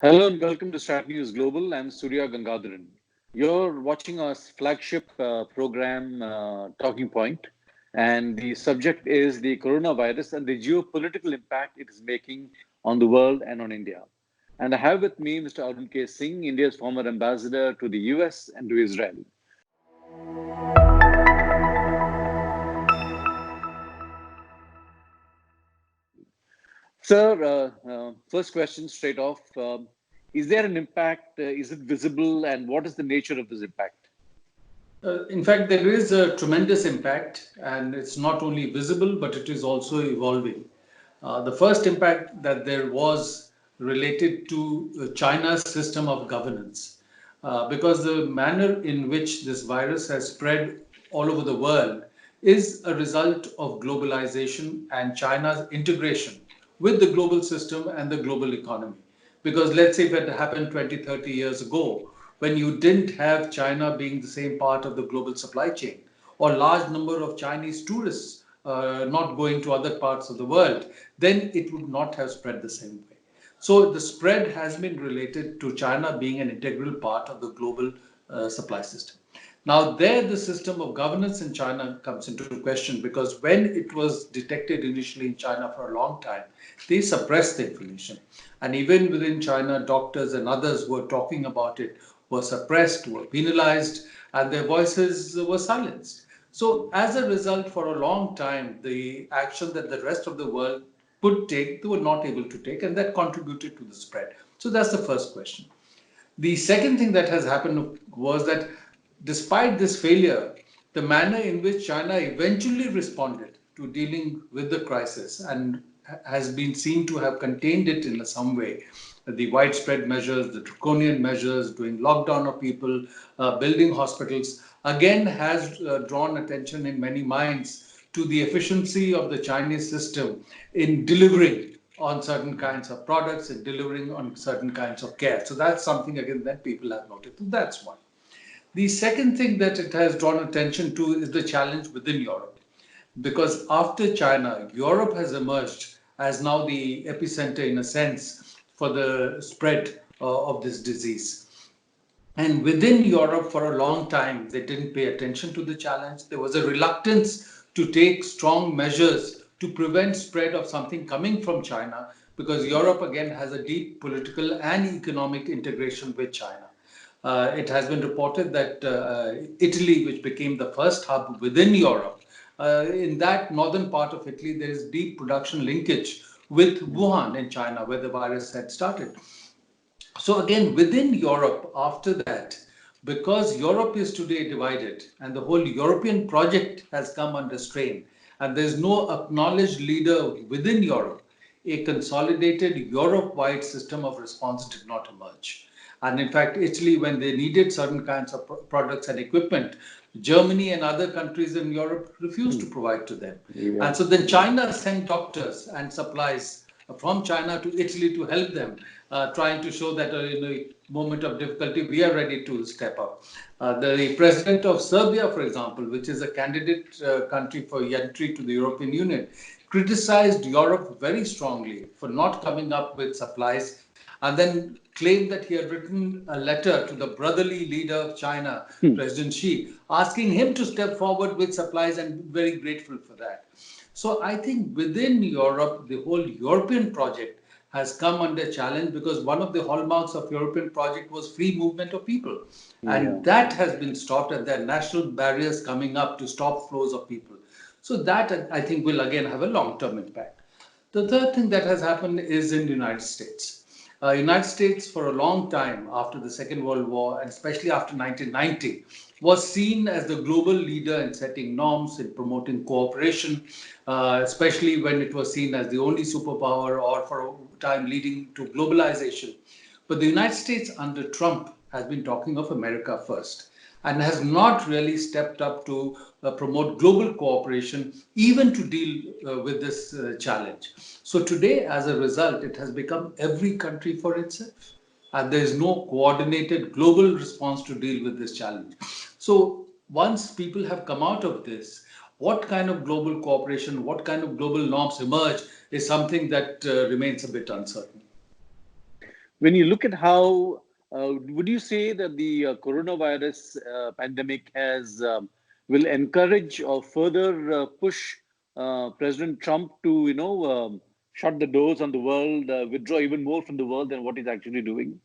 Hello and welcome to StratNews Global. I'm Surya Gangadharan. You're watching our flagship program, Talking Point, and the subject is the coronavirus and the geopolitical impact it is making on the world and on India. And I have with me Mr. Arun K Singh, India's former ambassador to the US and to Israel. Sir, first question straight off. Is there an impact? Is it visible? And what is the nature of this impact? In fact, there is a tremendous impact, and it's not only visible, but it is also evolving. The first impact that there was related to China's system of governance, because the manner in which this virus has spread all over the world is a result of globalization and China's integration with the global system and the global economy. Because let's say if it happened 20, 30 years ago, when you didn't have China being the same part of the global supply chain, or large number of Chinese tourists not going to other parts of the world, then it would not have spread the same way. So the spread has been related to China being an integral part of the global supply system. Now, there the system of governance in China comes into question because when it was detected initially in China for a long time, they suppressed the information. And even within China, doctors and others who were talking about it were suppressed, were penalized, and their voices were silenced. So, as a result, for a long time, the action that the rest of the world could take, they were not able to take, and that contributed to the spread. So, that's the first question. The second thing that has happened was that despite this failure, the manner in which China eventually responded to dealing with the crisis and has been seen to have contained it in some way. The widespread measures, the draconian measures, doing lockdown of people, building hospitals, again has drawn attention in many minds to the efficiency of the Chinese system in delivering on certain kinds of products and delivering on certain kinds of care. So that's something again that people have noted. So that's one. The second thing that it has drawn attention to is the challenge within Europe. Because after China, Europe has emerged as now the epicenter, in a sense, for the spread of this disease. And within Europe, for a long time, they didn't pay attention to the challenge. There was a reluctance to take strong measures to prevent spread of something coming from China, because Europe again has a deep political and economic integration with China. It has been reported that Italy, which became the first hub within Europe, in that northern part of Italy, there is deep production linkage with Wuhan in China, where the virus had started. So again, within Europe, after that, because Europe is today divided and the whole European project has come under strain, and there's no acknowledged leader within Europe, a consolidated Europe-wide system of response did not emerge. And in fact, Italy, when they needed certain kinds of products and equipment, Germany and other countries in Europe refused to provide to them. Yeah. And so then China sent doctors and supplies from China to Italy to help them, trying to show that in a moment of difficulty, we are ready to step up. The president of Serbia, for example, which is a candidate country for entry to the European Union, criticized Europe very strongly for not coming up with supplies and then claimed that he had written a letter to the brotherly leader of China, President Xi, asking him to step forward with supplies, and very grateful for that. So I think within Europe, the whole European project has come under challenge because one of the hallmarks of European project was free movement of people. And that has been stopped, and there are national barriers coming up to stop flows of people. So that I think will again have a long-term impact. The third thing that has happened is in the United States. United States for a long time after the Second World War, and especially after 1990, was seen as the global leader in setting norms, in promoting cooperation, especially when it was seen as the only superpower or for a time leading to globalization. But the United States under Trump has been talking of America first and has not really stepped up to promote global cooperation, even to deal with this challenge. So today, as a result, it has become every country for itself. And there is no coordinated global response to deal with this challenge. So once people have come out of this, what kind of global cooperation, what kind of global norms emerge is something that remains a bit uncertain. When you look at how, would you say that the coronavirus pandemic has will encourage or further push President Trump to, shut the doors on the world, withdraw even more from the world than what he's actually doing?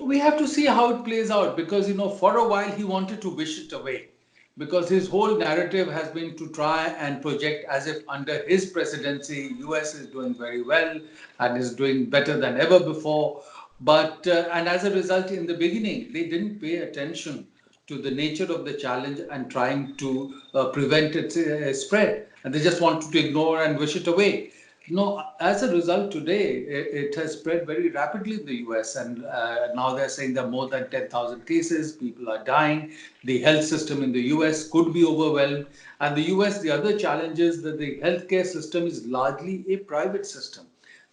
We have to see how it plays out because, for a while he wanted to wish it away because his whole narrative has been to try and project as if under his presidency, US is doing very well and is doing better than ever before. But, and as a result, in the beginning, they didn't pay attention to the nature of the challenge and trying to prevent its spread. And they just wanted to ignore and wish it away. No, as a result, today it has spread very rapidly in the US, and now they're saying there are more than 10,000 cases. People are dying. The health system in the US could be overwhelmed. And the US, the other challenge is that the healthcare system is largely a private system.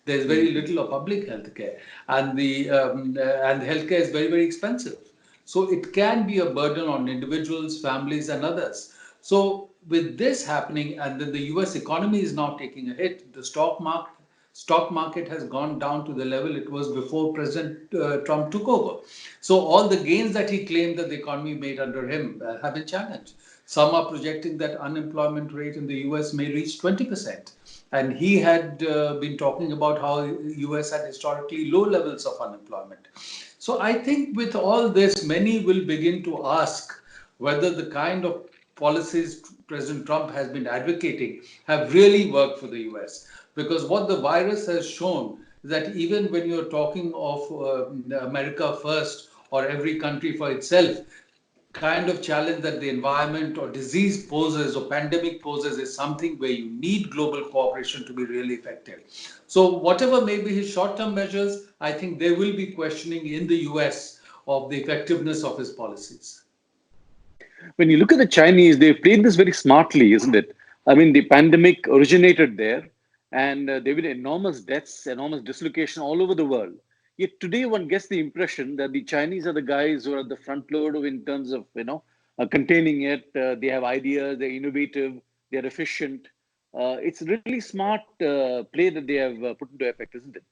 There's very Mhm. little of public healthcare, and the healthcare is very expensive. So it can be a burden on individuals, families, and others. So with this happening, and then the U.S. economy is now taking a hit, the stock market has gone down to the level it was before President Trump took over. So all the gains that he claimed that the economy made under him have been challenged. Some are projecting that unemployment rate in the US may reach 20%. And he had been talking about how US had historically low levels of unemployment. So I think with all this, many will begin to ask whether the kind of policies President Trump has been advocating have really worked for the US. Because what the virus has shown is that even when you're talking of America first or every country for itself, kind of challenge that the environment or disease poses or pandemic poses is something where you need global cooperation to be really effective. So whatever may be his short-term measures, I think there will be questioning in the US of the effectiveness of his policies. When you look at the Chinese, they've played this very smartly, isn't it? I mean, the pandemic originated there, and there have been enormous deaths, enormous dislocation all over the world. Yet today, one gets the impression that the Chinese are the guys who are at the front load of in terms of containing it. They have ideas, they're innovative, they're efficient. It's really smart play that they have put into effect, isn't it?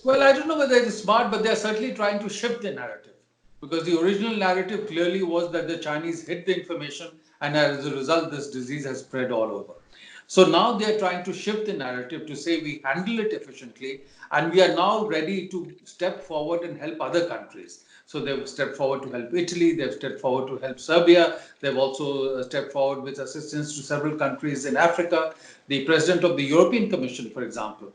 Well, I don't know whether it's smart, but they're certainly trying to shift the narrative. Because the original narrative clearly was that the Chinese hid the information, and as a result, this disease has spread all over. So now they're trying to shift the narrative to say we handle it efficiently, and we are now ready to step forward and help other countries. So they've stepped forward to help Italy, they've stepped forward to help Serbia, they've also stepped forward with assistance to several countries in Africa. The president of the European Commission, for example,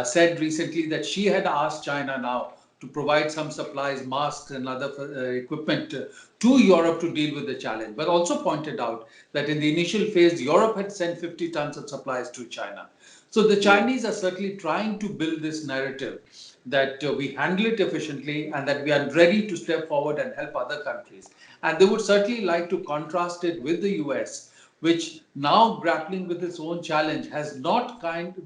said recently that she had asked China now to provide some supplies, masks, and other equipment to Europe to deal with the challenge, but also pointed out that in the initial phase, Europe had sent 50 tons of supplies to China. So the Yeah. Chinese are certainly trying to build this narrative that we handle it efficiently and that we are ready to step forward and help other countries. And they would certainly like to contrast it with the US, which now grappling with its own challenge has not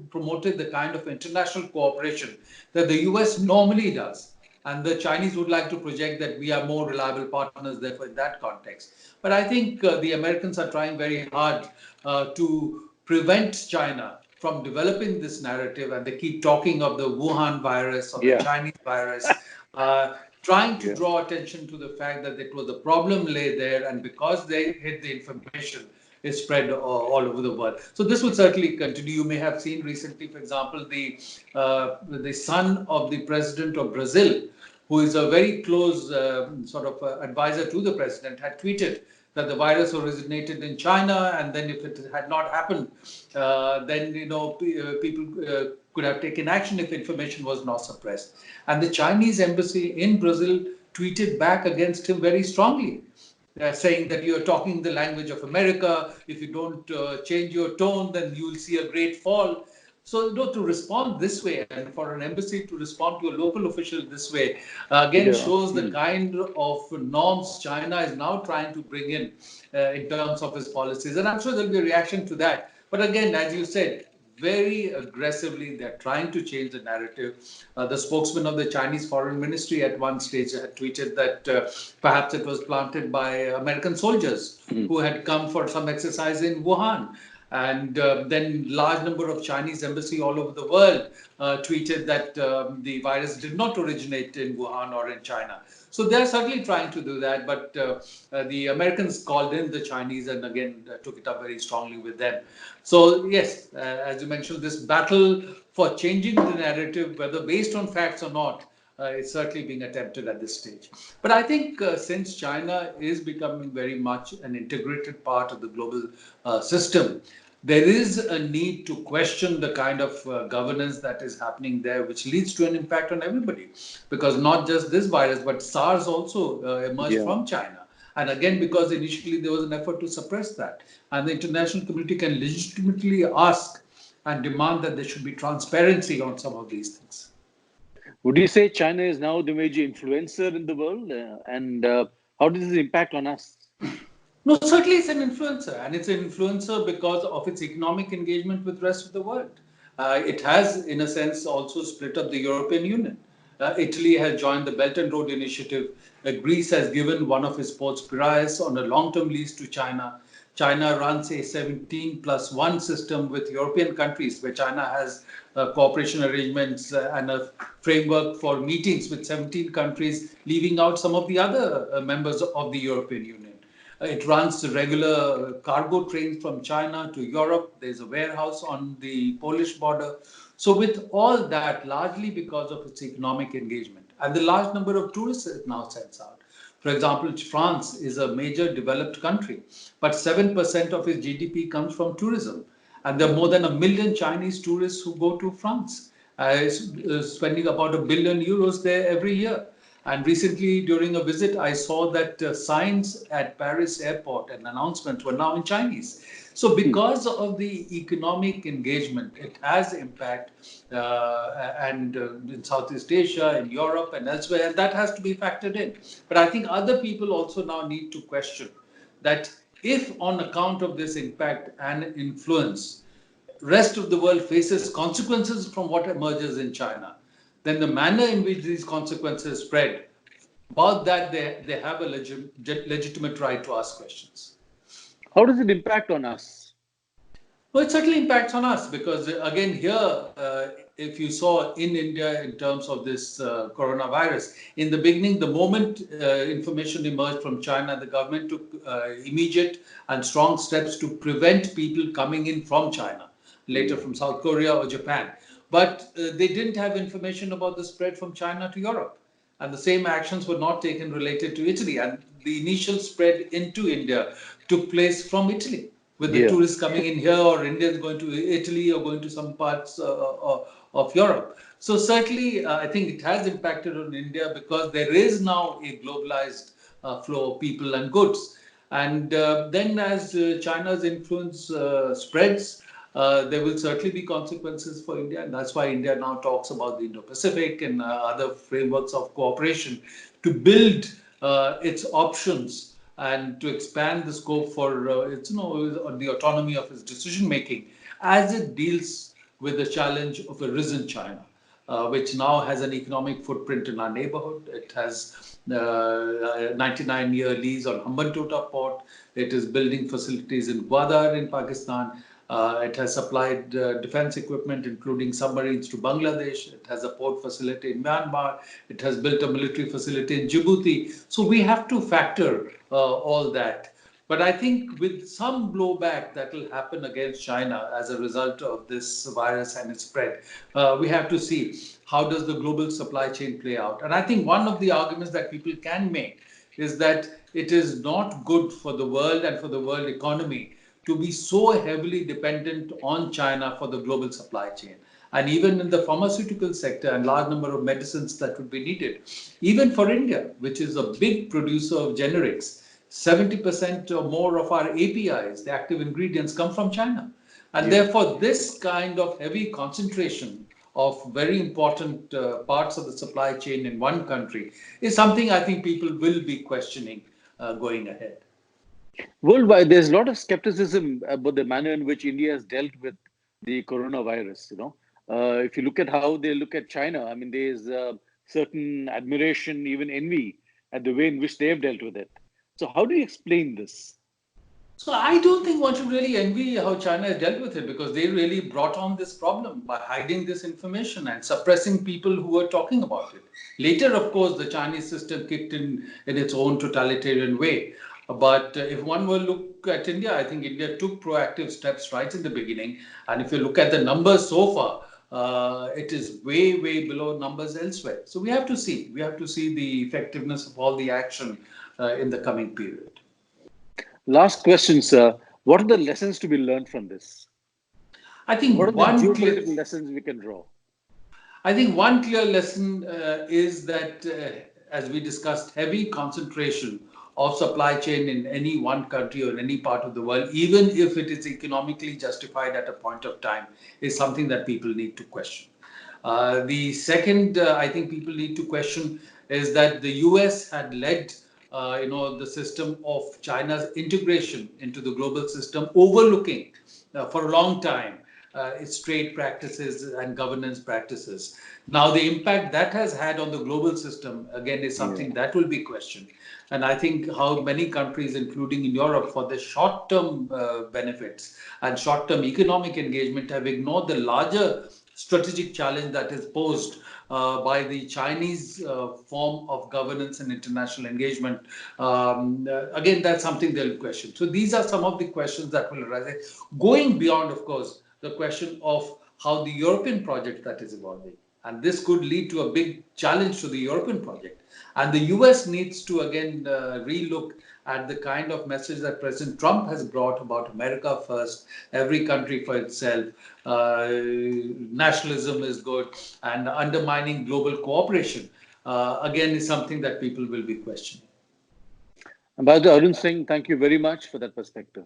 promoted the kind of international cooperation that the US normally does. And the Chinese would like to project that we are more reliable partners, therefore, in that context. But I think the Americans are trying very hard to prevent China from developing this narrative, and they keep talking of the Wuhan virus or the Yeah. Chinese virus, trying to Yeah. draw attention to the fact that it was the problem lay there, and because they hid the information, it spread all over the world. So this will certainly continue. You may have seen recently, for example, the son of the president of Brazil, who is a very close sort of advisor to the president, had tweeted that the virus originated in China, and then if it had not happened, then people could have taken action if information was not suppressed. And the Chinese embassy in Brazil tweeted back against him very strongly, saying that you're talking the language of America. If you don't change your tone, then you'll see a great fall. So, to respond this way and for an embassy to respond to a local official this way, again Yeah. shows the Hmm. kind of norms China is now trying to bring in terms of its policies. And I'm sure there'll be a reaction to that. But again, as you said, very aggressively, they're trying to change the narrative. The spokesman of the Chinese Foreign Ministry at one stage had tweeted that perhaps it was planted by American soldiers Hmm. who had come for some exercise in Wuhan. And then large number of Chinese embassy all over the world tweeted that the virus did not originate in Wuhan or in China. So they're certainly trying to do that, but the Americans called in the Chinese and again took it up very strongly with them. So yes, as you mentioned, this battle for changing the narrative, whether based on facts or not, is certainly being attempted at this stage. But I think since China is becoming very much an integrated part of the global system, there is a need to question the kind of governance that is happening there, which leads to an impact on everybody. Because not just this virus, but SARS also emerged Yeah. from China. And again, because initially there was an effort to suppress that. And the international community can legitimately ask and demand that there should be transparency on some of these things. Would you say China is now the major influencer in the world? And how does this impact on us? No, certainly it's an influencer, and it's an influencer because of its economic engagement with the rest of the world. It has, in a sense, also split up the European Union. Italy has joined the Belt and Road Initiative. Greece has given one of its ports, Piraeus, on a long-term lease to China. China runs a 17 plus 1 system with European countries, where China has cooperation arrangements and a framework for meetings with 17 countries, leaving out some of the other members of the European Union. It runs regular cargo trains from China to Europe. There's a warehouse on the Polish border. So, with all that, largely because of its economic engagement and the large number of tourists it now sends out. For example, France is a major developed country, but 7% of its GDP comes from tourism. And there are more than 1 million Chinese tourists who go to France, spending about €1 billion there every year. And recently, during a visit, I saw that signs at Paris airport and announcements were now in Chinese. So, because of the economic engagement, it has impact and in Southeast Asia, in Europe, and elsewhere, and that has to be factored in. But I think other people also now need to question that if, on account of this impact and influence, rest of the world faces consequences from what emerges in China, then the manner in which these consequences spread, about that they have a legitimate right to ask questions. How does it impact on us? Well, it certainly impacts on us because, again, here, if you saw in India in terms of this coronavirus, in the beginning, the moment information emerged from China, the government took immediate and strong steps to prevent people coming in from China, later from South Korea or Japan. But they didn't have information about the spread from China to Europe. And the same actions were not taken related to Italy. And the initial spread into India took place from Italy, with the Yeah. tourists coming in here or Indians going to Italy or going to some parts of Europe. So certainly, I think it has impacted on India because there is now a globalized flow of people and goods. And then as China's influence spreads, there will certainly be consequences for India. And that's why India now talks about the Indo-Pacific and other frameworks of cooperation to build its options and to expand the scope for its, the autonomy of its decision making as it deals with the challenge of a risen China, which now has an economic footprint in our neighborhood. It has a 99-year lease on Hambantota port. It is building facilities in Gwadar in Pakistan. It has supplied defense equipment, including submarines, to Bangladesh. It has a port facility in Myanmar. It has built a military facility in Djibouti. So we have to factor all that. But I think with some blowback that will happen against China as a result of this virus and its spread, we have to see how does the global supply chain play out. And I think one of the arguments that people can make is that it is not good for the world and for the world economy to be so heavily dependent on China for the global supply chain. And even in the pharmaceutical sector and large number of medicines that would be needed, even for India, which is a big producer of generics, 70% or more of our APIs, the active ingredients, come from China. And therefore, this kind of heavy concentration of very important parts of the supply chain in one country is something I think people will be questioning going ahead. Worldwide, there's a lot of skepticism about the manner in which India has dealt with the coronavirus. If you look at how they look at China, I mean, there's certain admiration, even envy, at the way in which they have dealt with it. So, how do you explain this? So I don't think one should really envy how China has dealt with it, because they really brought on this problem by hiding this information and suppressing people who were talking about it. Later, of course, the Chinese system kicked in its own totalitarian way. But if one were to look at India, I think India took proactive steps right in the beginning. And if you look at the numbers so far, it is way, way below numbers elsewhere. So we have to see. We have to see the effectiveness of all the action in the coming period. Last question, sir. What are the lessons to be learned from this? I What are think the one clear geopolitical lessons we can draw? I think one clear lesson is that, as we discussed, heavy concentration of supply chain in any one country or in any part of the world, even if it is economically justified at a point of time, is something that people need to question. The second, I think people need to question is that the US had led, the system of China's integration into the global system, overlooking for a long time its trade practices and governance practices. Now, the impact that has had on the global system, again, is Yeah. something that will be questioned. And I think how many countries, including in Europe, for the short term benefits and short term economic engagement, have ignored the larger strategic challenge that is posed by the Chinese form of governance and international engagement. Again, that's something they'll question. So these are some of the questions that will arise. Going beyond, of course, the question of how the European project that is evolving. And this could lead to a big challenge to the European project. And the US needs to again relook at the kind of message that President Trump has brought about America first, every country for itself, nationalism is good, and undermining global cooperation, again, is something that people will be questioning. Ambassador Arun Singh, thank you very much for that perspective.